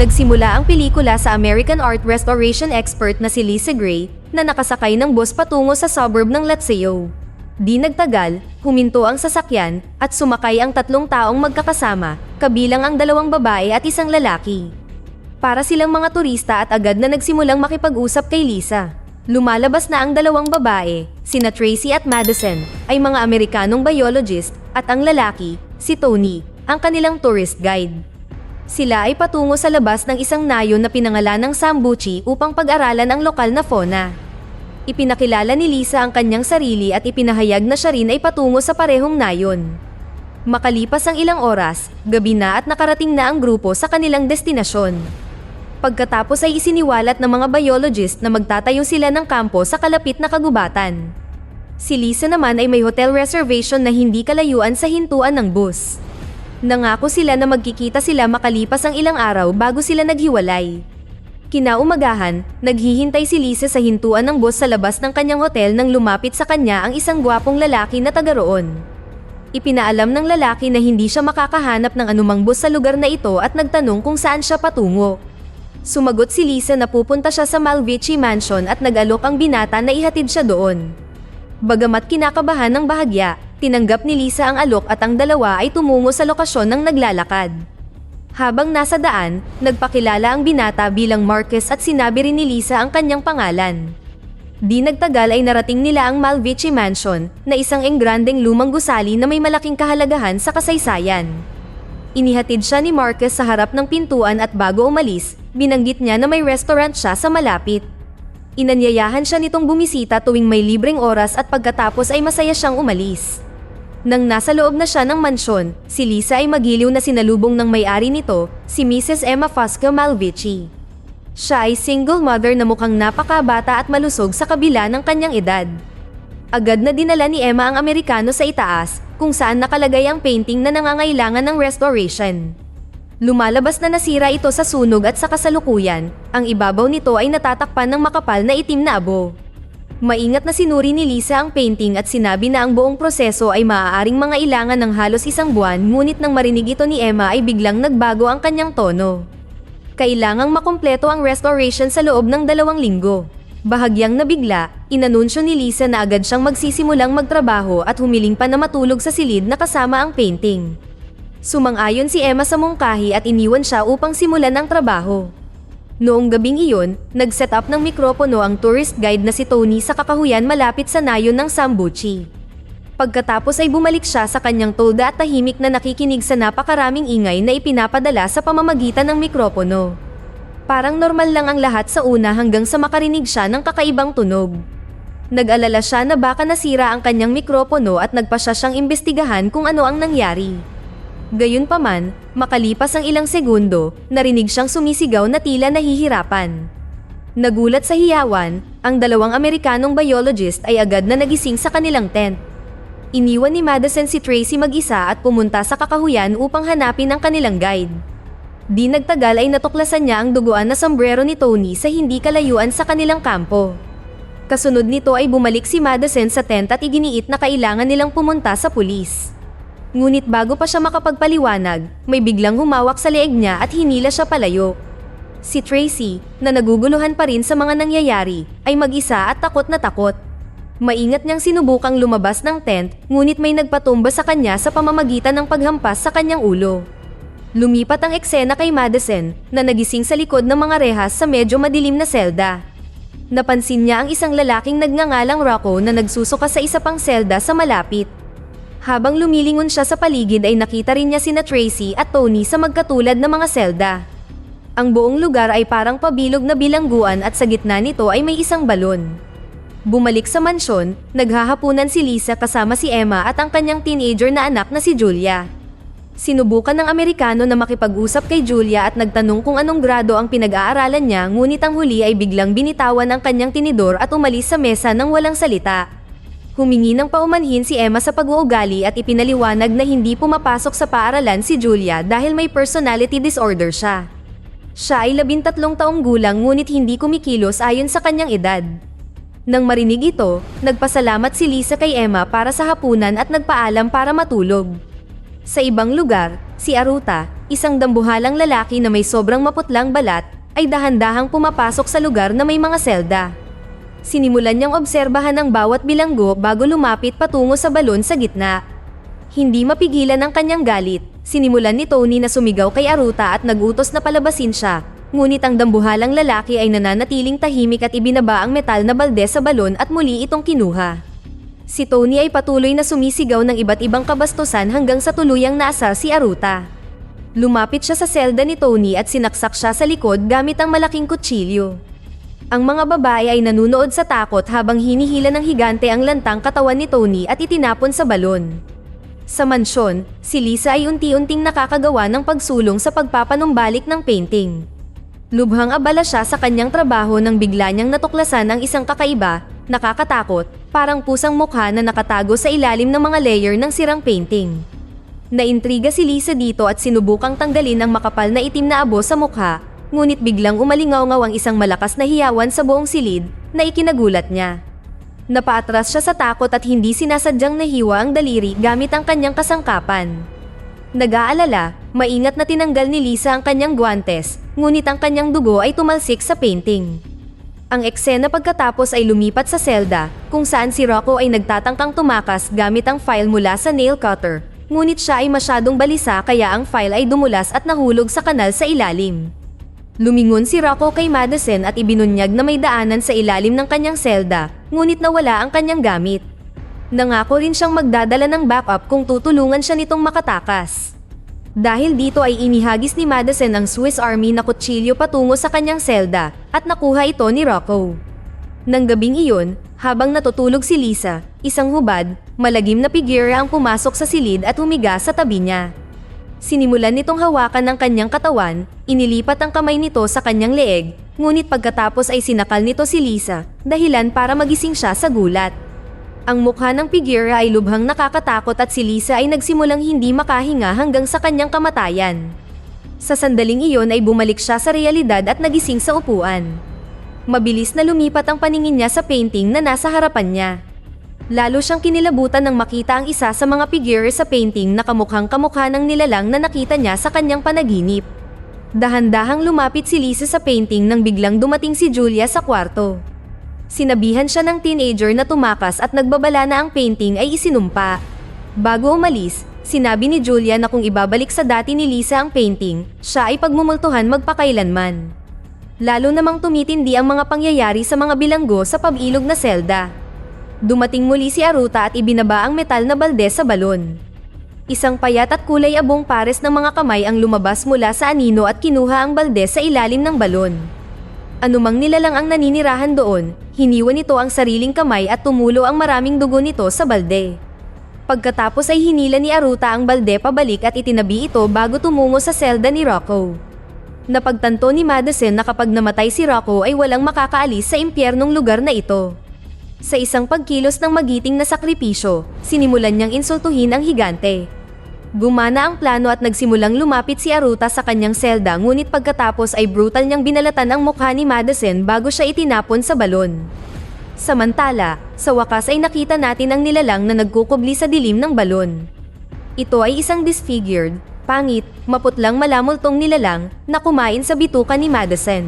Nagsimula ang pelikula sa American art restoration expert na si Lisa Gray na nakasakay ng bus patungo sa suburb ng Latseo. Di nagtagal, huminto ang sasakyan at sumakay ang 3 taong magkakasama, kabilang ang 2 babae at 1 lalaki. Para silang mga turista at agad na nagsimulang makipag-usap kay Lisa. Lumalabas na ang 2 babae, sina Tracy at Madison, ay mga Amerikanong biologist at ang lalaki, si Tony, ang kanilang tourist guide. Sila ay patungo sa labas ng isang nayon na pinangalanang Sambuchi upang pag-aralan ang lokal na fauna. Ipinakilala ni Lisa ang kanyang sarili at ipinahayag na siya rin ay patungo sa parehong nayon. Makalipas ang ilang oras, gabi na at nakarating na ang grupo sa kanilang destinasyon. Pagkatapos ay isiniwalat ng mga biologist na magtatayo sila ng kampo sa kalapit na kagubatan. Si Lisa naman ay may hotel reservation na hindi kalayuan sa hintuan ng bus. Nangako sila na magkikita sila makalipas ang ilang araw bago sila naghiwalay. Kinaumagahan, naghihintay si Lisa sa hintuan ng bus sa labas ng kanyang hotel nang lumapit sa kanya ang isang gwapong lalaki na taga roon. Ipinaalam ng lalaki na hindi siya makakahanap ng anumang bus sa lugar na ito at nagtanong kung saan siya patungo. Sumagot si Lisa na pupunta siya sa Malvici Mansion at nag-alok ang binata na ihatid siya doon. Bagamat kinakabahan ng bahagya, tinanggap ni Lisa ang alok at ang dalawa ay tumungo sa lokasyon ng naglalakad. Habang nasa daan, nagpakilala ang binata bilang Marcus at sinabi rin ni Lisa ang kanyang pangalan. Di nagtagal ay narating nila ang Malvici Mansion, na isang engrandeng lumang gusali na may malaking kahalagahan sa kasaysayan. Inihatid siya ni Marcus sa harap ng pintuan at bago umalis, binanggit niya na may restaurant siya sa malapit. Inanyayahan siya nitong bumisita tuwing may libreng oras at pagkatapos ay masaya siyang umalis. Nang nasa loob na siya ng mansyon, si Lisa ay magiliw na sinalubong ng may-ari nito, si Mrs. Emma Fosca Malvici. Siya ay single mother na mukhang napakabata at malusog sa kabila ng kanyang edad. Agad na dinala ni Emma ang Amerikano sa itaas, kung saan nakalagay ang painting na nangangailangan ng restoration. Lumalabas na nasira ito sa sunog at sa kasalukuyan, ang ibabaw nito ay natatakpan ng makapal na itim na abo. Maingat na sinuri ni Lisa ang painting at sinabi na ang buong proseso ay maaaring mangailangan ng halos 1 buwan, ngunit nang marinig ito ni Emma ay biglang nagbago ang kanyang tono. Kailangang makumpleto ang restoration sa loob ng 2 linggo. Bahagyang nabigla, inanunsyo ni Lisa na agad siyang magsisimulang magtrabaho at humiling pa na matulog sa silid na kasama ang painting. Sumang-ayon si Emma sa mungkahi at iniwan siya upang simulan ang trabaho. Noong gabing iyon, nag-set up ng mikropono ang tourist guide na si Tony sa kakahuyan malapit sa nayon ng Sambuchi. Pagkatapos ay bumalik siya sa kanyang tolda at tahimik na nakikinig sa napakaraming ingay na ipinapadala sa pamamagitan ng mikropono. Parang normal lang ang lahat sa una hanggang sa makarinig siya ng kakaibang tunog. Nag-alala siya na baka nasira ang kanyang mikropono at nagpasya siyang imbestigahan kung ano ang nangyari. Gayunpaman, makalipas ang ilang segundo, narinig siyang sumisigaw na tila nahihirapan. Nagulat sa hiyawan, ang 2 Amerikanong biologist ay agad na nagising sa kanilang tent. Iniwan ni Madison si Tracy mag-isa at pumunta sa kakahuyan upang hanapin ang kanilang guide. Di nagtagal ay natuklasan niya ang duguan na sombrero ni Tony sa hindi kalayuan sa kanilang kampo. Kasunod nito ay bumalik si Madison sa tent at iginiit na kailangan nilang pumunta sa pulis. Ngunit bago pa siya makapagpaliwanag, may biglang humawak sa leeg niya at hinila siya palayo. Si Tracy, na naguguluhan pa rin sa mga nangyayari, ay mag-isa at takot na takot. Maingat niyang sinubukang lumabas ng tent, ngunit may nagpatumba sa kanya sa pamamagitan ng paghampas sa kanyang ulo. Lumipat ang eksena kay Madison, na nagising sa likod ng mga rehas sa medyo madilim na selda. Napansin niya ang isang lalaking nagngangalang Rocco na nagsusuka sa isa pang selda sa malapit. Habang lumilingon siya sa paligid ay nakita rin niya sina Tracy at Tony sa magkatulad na mga selda. Ang buong lugar ay parang pabilog na bilangguan at sa gitna nito ay may isang balon. Bumalik sa mansyon, naghahapunan si Lisa kasama si Emma at ang kanyang teenager na anak na si Julia. Sinubukan ng Amerikano na makipag-usap kay Julia at nagtanong kung anong grado ang pinag-aaralan niya, ngunit ang huli ay biglang binitawan ang kanyang tinidor at umalis sa mesa nang walang salita. Humingi ng paumanhin si Emma sa pag-uugali at ipinaliwanag na hindi pumapasok sa paaralan si Julia dahil may personality disorder siya. Siya ay 13 taong gulang ngunit hindi kumikilos ayon sa kanyang edad. Nang marinig ito, nagpasalamat si Lisa kay Emma para sa hapunan at nagpaalam para matulog. Sa ibang lugar, Si Aruta, isang dambuhalang lalaki na may sobrang maputlang balat, ay dahan-dahang pumapasok sa lugar na may mga selda. Sinimulan niyang obserbahan ang bawat bilanggo bago lumapit patungo sa balon sa gitna. Hindi mapigilan ang kanyang galit, sinimulan ni Tony na sumigaw kay Aruta at nagutos na palabasin siya, ngunit ang dambuhalang lalaki ay nananatiling tahimik at ibinaba ang metal na balde sa balon at muli itong kinuha. Si Tony ay patuloy na sumisigaw ng iba't ibang kabastusan hanggang sa tuluyang naasar si Aruta. Lumapit siya sa selda ni Tony at sinaksak siya sa likod gamit ang malaking kutsilyo. Ang mga babae ay nanunood sa takot habang hinihila ng higante ang lantang katawan ni Tony at itinapon sa balon. Sa mansyon, si Lisa ay unti-unting nakakagawa ng pagsulong sa pagpapanumbalik ng painting. Lubhang abala siya sa kanyang trabaho nang bigla niyang natuklasan ang isang kakaiba, nakakatakot, parang pusang mukha na nakatago sa ilalim ng mga layer ng sirang painting. Naintriga si Lisa dito at sinubukang tanggalin ang makapal na itim na abo sa mukha, ngunit biglang umalingaw-ngaw ang isang malakas na hiyawan sa buong silid na ikinagulat niya. Napaatras siya sa takot at hindi sinasadyang nahiwa ang daliri gamit ang kanyang kasangkapan. Nag-aalala, maingat na tinanggal ni Lisa ang kanyang guwantes, ngunit ang kanyang dugo ay tumalsik sa painting. Ang eksena pagkatapos ay lumipat sa selda, kung saan si Rocco ay nagtatangkang tumakas gamit ang file mula sa nail cutter, ngunit siya ay masyadong balisa kaya ang file ay dumulas at nahulog sa kanal sa ilalim. Lumingon si Rocco kay Madison at ibinunyag na may daanan sa ilalim ng kanyang selda, ngunit nawala ang kanyang gamit. Nangako rin siyang magdadala ng backup kung tutulungan siya nitong makatakas. Dahil dito ay inihagis ni Madison ang Swiss Army na kutsilyo patungo sa kanyang selda at nakuha ito ni Rocco. Nang gabing iyon, habang natutulog si Lisa, isang hubad, malagim na figura ang pumasok sa silid at humiga sa tabi niya. Sinimulan nitong hawakan ng kanyang katawan, inilipat ang kamay nito sa kanyang leeg, ngunit pagkatapos ay sinakal nito si Lisa, dahilan para magising siya sa gulat. Ang mukha ng figura ay lubhang nakakatakot at si Lisa ay nagsimulang hindi makahinga hanggang sa kanyang kamatayan. Sa sandaling iyon ay bumalik siya sa realidad at nagising sa upuan. Mabilis na lumipat ang paningin niya sa painting na nasa harapan niya. Lalo siyang kinilabutan nang makita ang isa sa mga figure sa painting na kamukhang kamukha ng nilalang na nakita niya sa kanyang panaginip. Dahan-dahang lumapit si Lisa sa painting nang biglang dumating si Julia sa kwarto. Sinabihan siya ng teenager na tumakas at nagbabala na ang painting ay isinumpa. Bago umalis, sinabi ni Julia na kung ibabalik sa dati ni Lisa ang painting, siya ay pagmumultuhan magpakailanman. Lalo namang tumitindi ang mga pangyayari sa mga bilanggo sa pabilog na selda. Dumating muli si Aruta at ibinaba ang metal na balde sa balon. Isang payat at kulay abong pares ng mga kamay ang lumabas mula sa anino at kinuha ang balde sa ilalim ng balon. Anumang nilalang ang naninirahan doon, hiniwan nito ang sariling kamay at tumulo ang maraming dugo nito sa balde. Pagkatapos ay hinila ni Aruta ang balde pabalik at itinabi ito bago tumungo sa selda ni Rocco. Napagtanto ni Madison na kapag namatay si Rocco ay walang makakaalis sa impyernong lugar na ito. Sa isang pagkilos ng magiting na sakripisyo, sinimulan niyang insultuhin ang higante. Gumana ang plano at nagsimulang lumapit si Aruta sa kanyang selda ngunit pagkatapos ay brutal niyang binalatan ang mukha ni Madison bago siya itinapon sa balon. Samantala, sa wakas ay nakita natin ang nilalang na nagkukubli sa dilim ng balon. Ito ay isang disfigured, pangit, maputlang malamultong nilalang na kumain sa bituka ni Madison.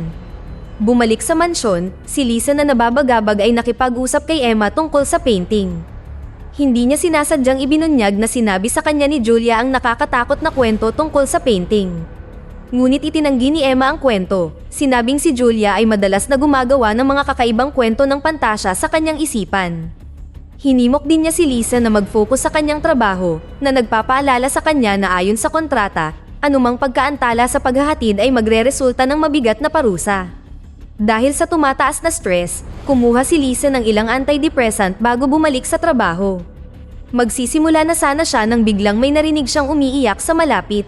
Bumalik sa mansyon, si Lisa na nababagabag ay nakipag-usap kay Emma tungkol sa painting. Hindi niya sinasadyang ibinunyag na sinabi sa kanya ni Julia ang nakakatakot na kwento tungkol sa painting. Ngunit itinanggi ni Emma ang kwento, sinabing si Julia ay madalas na gumagawa ng mga kakaibang kwento ng pantasya sa kanyang isipan. Hinimok din niya si Lisa na mag-focus sa kanyang trabaho, na nagpapaalala sa kanya na ayon sa kontrata, anumang pagkaantala sa paghahatid ay magreresulta ng mabigat na parusa. Dahil sa tumataas na stress, kumuha si Lisa ng ilang antidepressant bago bumalik sa trabaho. Magsisimula na sana siya nang biglang may narinig siyang umiiyak sa malapit.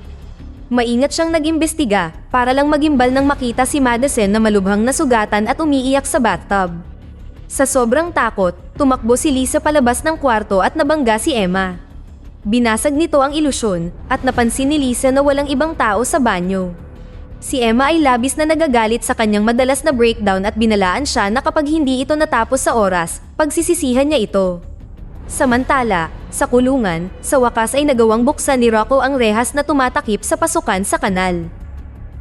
Maingat siyang nag-imbestiga para lang magimbal nang makita si Madison na malubhang nasugatan at umiiyak sa bathtub. Sa sobrang takot, tumakbo si Lisa palabas ng kwarto at nabangga si Emma. Binasag nito ang ilusyon at napansin ni Lisa na walang ibang tao sa banyo. Si Emma ay labis na nagagalit sa kanyang madalas na breakdown at binalaan siya na kapag hindi ito natapos sa oras, pagsisisihan niya ito. Samantala, sa kulungan, sa wakas ay nagawang buksan ni Rocco ang rehas na tumatakip sa pasukan sa kanal.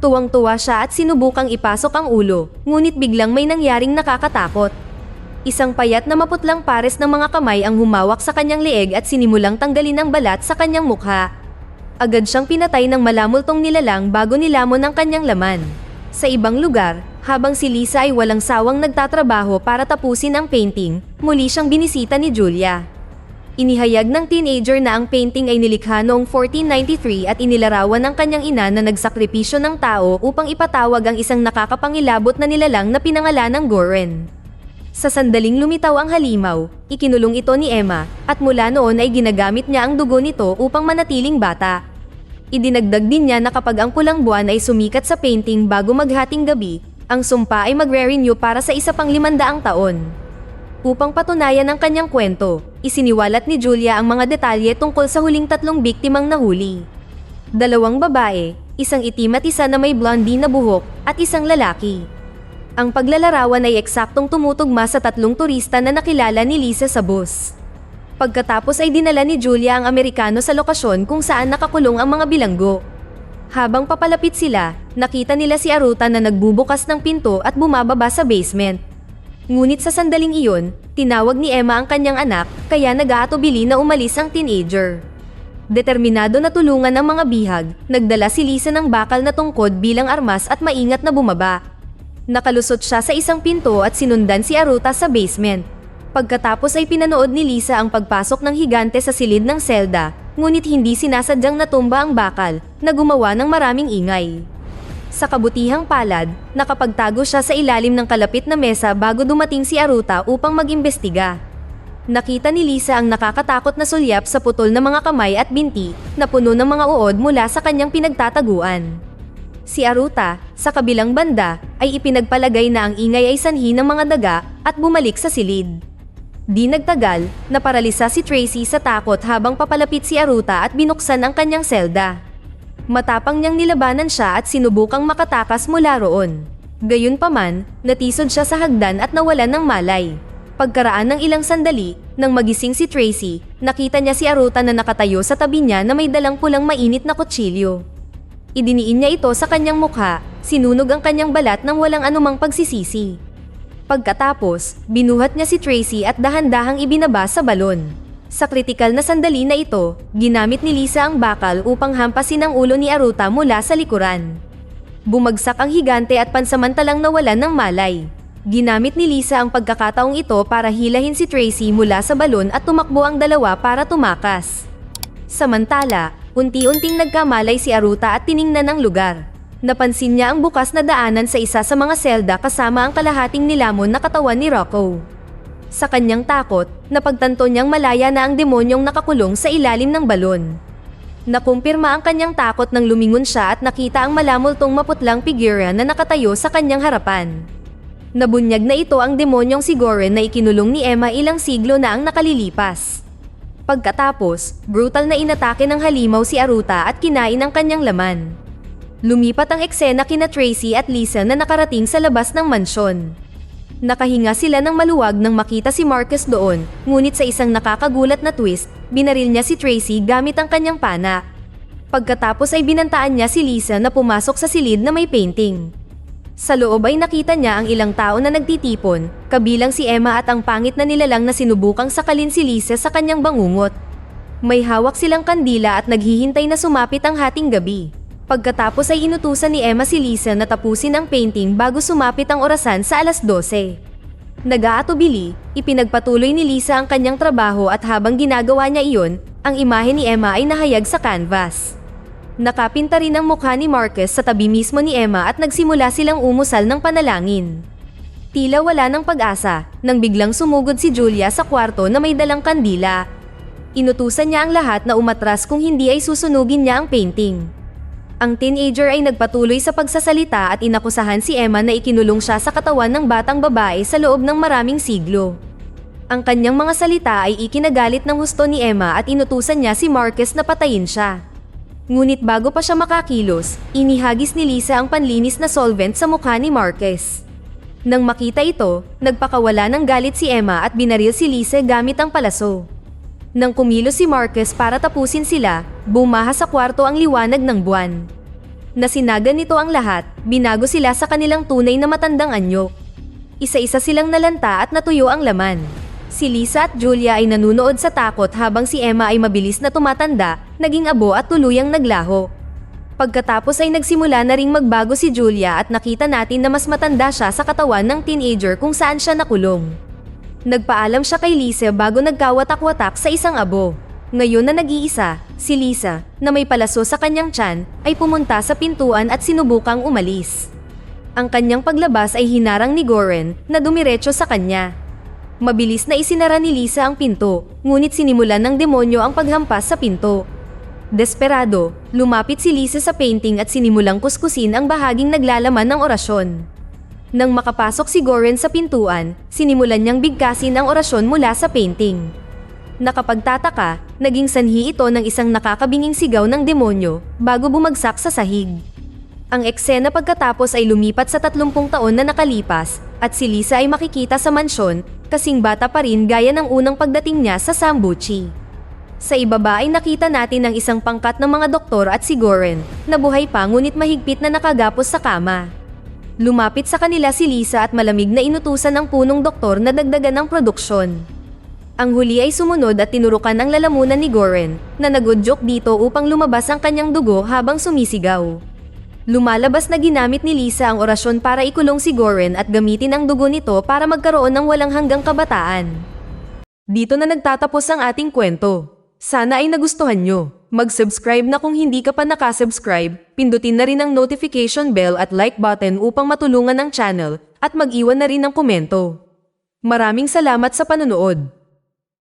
Tuwang-tuwa siya at sinubukang ipasok ang ulo, ngunit biglang may nangyaring nakakatakot. Isang payat na maputlang pares ng mga kamay ang humawak sa kanyang leeg at sinimulang tanggalin ang balat sa kanyang mukha. Agad siyang pinatay ng malamultong nilalang bago nilamon ang kanyang laman. Sa ibang lugar, habang si Lisa ay walang sawang nagtatrabaho para tapusin ang painting, muli siyang binisita ni Julia. Inihayag ng teenager na ang painting ay nilikha noong 1493 at inilarawan ng kanyang ina na nagsakripisyo ng tao upang ipatawag ang isang nakakapangilabot na nilalang na pinangalan ng Goren. Sa sandaling lumitaw ang halimaw, ikinulong ito ni Emma, at mula noon ay ginagamit niya ang dugo nito upang manatiling bata. Idinagdag din niya na kapag ang pulang buwan ay sumikat sa painting bago maghating gabi, ang sumpa ay magre-renew para sa isa pang 500 taon. Upang patunayan ang kanyang kwento, isiniwalat ni Julia ang mga detalye tungkol sa huling 3 biktimang nahuli. 2 babae, isang itim at isa na may blondie na buhok, at isang lalaki. Ang paglalarawan ay eksaktong tumutugma sa 3 turista na nakilala ni Lisa sa bus. Pagkatapos ay dinala ni Julia ang Amerikano sa lokasyon kung saan nakakulong ang mga bilanggo. Habang papalapit sila, nakita nila si Aruta na nagbubukas ng pinto at bumababa sa basement. Ngunit sa sandaling iyon, tinawag ni Emma ang kanyang anak, kaya nag-aatubili na umalis ang teenager. Determinado na tulungan ang mga bihag, nagdala si Lisa ng bakal na tungkod bilang armas at maingat na bumaba. Nakalusot siya sa isang pinto at sinundan si Aruta sa basement. Pagkatapos ay pinanood ni Lisa ang pagpasok ng higante sa silid ng selda, ngunit hindi sinasadyang natumba ang bakal, na gumawa ng maraming ingay. Sa kabutihang palad, nakapagtago siya sa ilalim ng kalapit na mesa bago dumating si Aruta upang mag-imbestiga. Nakita ni Lisa ang nakakatakot na sulyap sa putol na mga kamay at binti na puno ng mga uod mula sa kanyang pinagtataguan. Si Aruta, sa kabilang banda, ay ipinagpalagay na ang ingay ay sanhi ng mga daga at bumalik sa silid. Di nagtagal, naparalisa si Tracy sa takot habang papalapit si Aruta at binuksan ang kanyang selda. Matapang niyang nilabanan siya at sinubukang makatakas mula roon. Gayunpaman, natisod siya sa hagdan at nawalan ng malay. Pagkaraan ng ilang sandali, nang magising si Tracy, nakita niya si Aruta na nakatayo sa tabi niya na may dalang pulang mainit na kutsilyo. Idiniin niya ito sa kanyang mukha, sinunog ang kanyang balat nang walang anumang pagsisisi. Pagkatapos, binuhat niya si Tracy at dahan-dahang ibinaba sa balon. Sa kritikal na sandali na ito, ginamit ni Lisa ang bakal upang hampasin ang ulo ni Aruta mula sa likuran. Bumagsak ang higante at pansamantalang nawalan ng malay. Ginamit ni Lisa ang pagkakataong ito para hilahin si Tracy mula sa balon at tumakbo ang dalawa para tumakas. Samantala, unti-unting nagkamalay si Aruta at tiningnan ang lugar. Napansin niya ang bukas na daanan sa isa sa mga selda kasama ang kalahating nilamon na katawan ni Rocco. Sa kanyang takot, napagtanto niyang malaya na ang demonyong nakakulong sa ilalim ng balon. Nakumpirma ang kanyang takot nang lumingon siya at nakita ang malamultong maputlang figura na nakatayo sa kanyang harapan. Nabunyag na ito ang demonyong si Goren na ikinulong ni Emma ilang siglo na ang nakalilipas. Pagkatapos, brutal na inatake ng halimaw si Aruta at kinain ang kanyang laman. Lumipat ang eksena kina Tracy at Lisa na nakarating sa labas ng mansyon. Nakahinga sila ng maluwag nang makita si Marcus doon, ngunit sa isang nakakagulat na twist, binaril niya si Tracy gamit ang kanyang pana. Pagkatapos ay binantaan niya si Lisa na pumasok sa silid na may painting. Sa loob ay nakita niya ang ilang tao na nagtitipon, kabilang si Emma at ang pangit na nilalang na sinubukang sakalin si Lisa sa kanyang bangungot. May hawak silang kandila at naghihintay na sumapit ang hating gabi. Pagkatapos ay inutusan ni Emma si Lisa na tapusin ang painting bago sumapit ang orasan sa 12:00. Nag-aatubili, ipinagpatuloy ni Lisa ang kanyang trabaho at habang ginagawa niya iyon, ang imahe ni Emma ay nahayag sa canvas. Nakapinta rin ang mukha ni Marcus sa tabi mismo ni Emma at nagsimula silang umusal ng panalangin. Tila wala ng pag-asa, nang biglang sumugod si Julia sa kwarto na may dalang kandila. Inutusan niya ang lahat na umatras kung hindi ay susunugin niya ang painting. Ang teenager ay nagpatuloy sa pagsasalita at inakusahan si Emma na ikinulong siya sa katawan ng batang babae sa loob ng maraming siglo. Ang kanyang mga salita ay ikinagalit ng husto ni Emma at inutusan niya si Marcus na patayin siya. Ngunit bago pa siya makakilos, inihagis ni Lisa ang panlinis na solvent sa mukha ni Marcus. Nang makita ito, nagpakawala ng galit si Emma at binaril si Lisa gamit ang palaso. Nang kumilos si Marcus para tapusin sila, bumaha sa kwarto ang liwanag ng buwan. Nasinagan nito ang lahat, binago sila sa kanilang tunay na matandang anyo. Isa-isa silang nalanta at natuyo ang laman. Si Lisa at Julia ay nanunood sa takot habang si Emma ay mabilis na tumatanda, naging abo at tuluyang naglaho. Pagkatapos ay nagsimula na ring magbago si Julia at nakita natin na mas matanda siya sa katawan ng teenager kung saan siya nakulong. Nagpaalam siya kay Lisa bago nagkawatak-watak sa isang abo. Ngayon na nag-iisa, si Lisa, na may palaso sa kanyang tiyan, ay pumunta sa pintuan at sinubukang umalis. Ang kanyang paglabas ay hinarang ni Goren na dumiretso sa kanya. Mabilis na isinara ni Lisa ang pinto, ngunit sinimulan ng demonyo ang paghampas sa pinto. Desperado, lumapit si Lisa sa painting at sinimulang kuskusin ang bahaging naglalaman ng orasyon. Nang makapasok si Goren sa pintuan, sinimulan niyang bigkasin ang orasyon mula sa painting. Nakapagtataka, naging sanhi ito ng isang nakakabinging sigaw ng demonyo bago bumagsak sa sahig. Ang eksena pagkatapos ay lumipat sa 30 taon na nakalipas at si Lisa ay makikita sa mansyon, kasing bata pa rin gaya ng unang pagdating niya sa Sambuchi. Sa ibaba ay nakita natin ang isang pangkat ng mga doktor at si Goren, na buhay pa ngunit mahigpit na nakagapos sa kama. Lumapit sa kanila si Lisa at malamig na inutusan ng punong doktor na dagdagan ang produksyon. Ang huli ay sumunod at tinurukan ang lalamunan ni Goren, na nagudyok dito upang lumabas ang kanyang dugo habang sumisigaw. Lumalabas na ginamit ni Lisa ang orasyon para ikulong si Goren at gamitin ang dugo nito para magkaroon ng walang hanggang kabataan. Dito na nagtatapos ang ating kwento. Sana ay nagustuhan nyo. Mag-subscribe na kung hindi ka pa nakasubscribe, pindutin na rin ang notification bell at like button upang matulungan ang channel, at mag-iwan na rin ng komento. Maraming salamat sa panonood.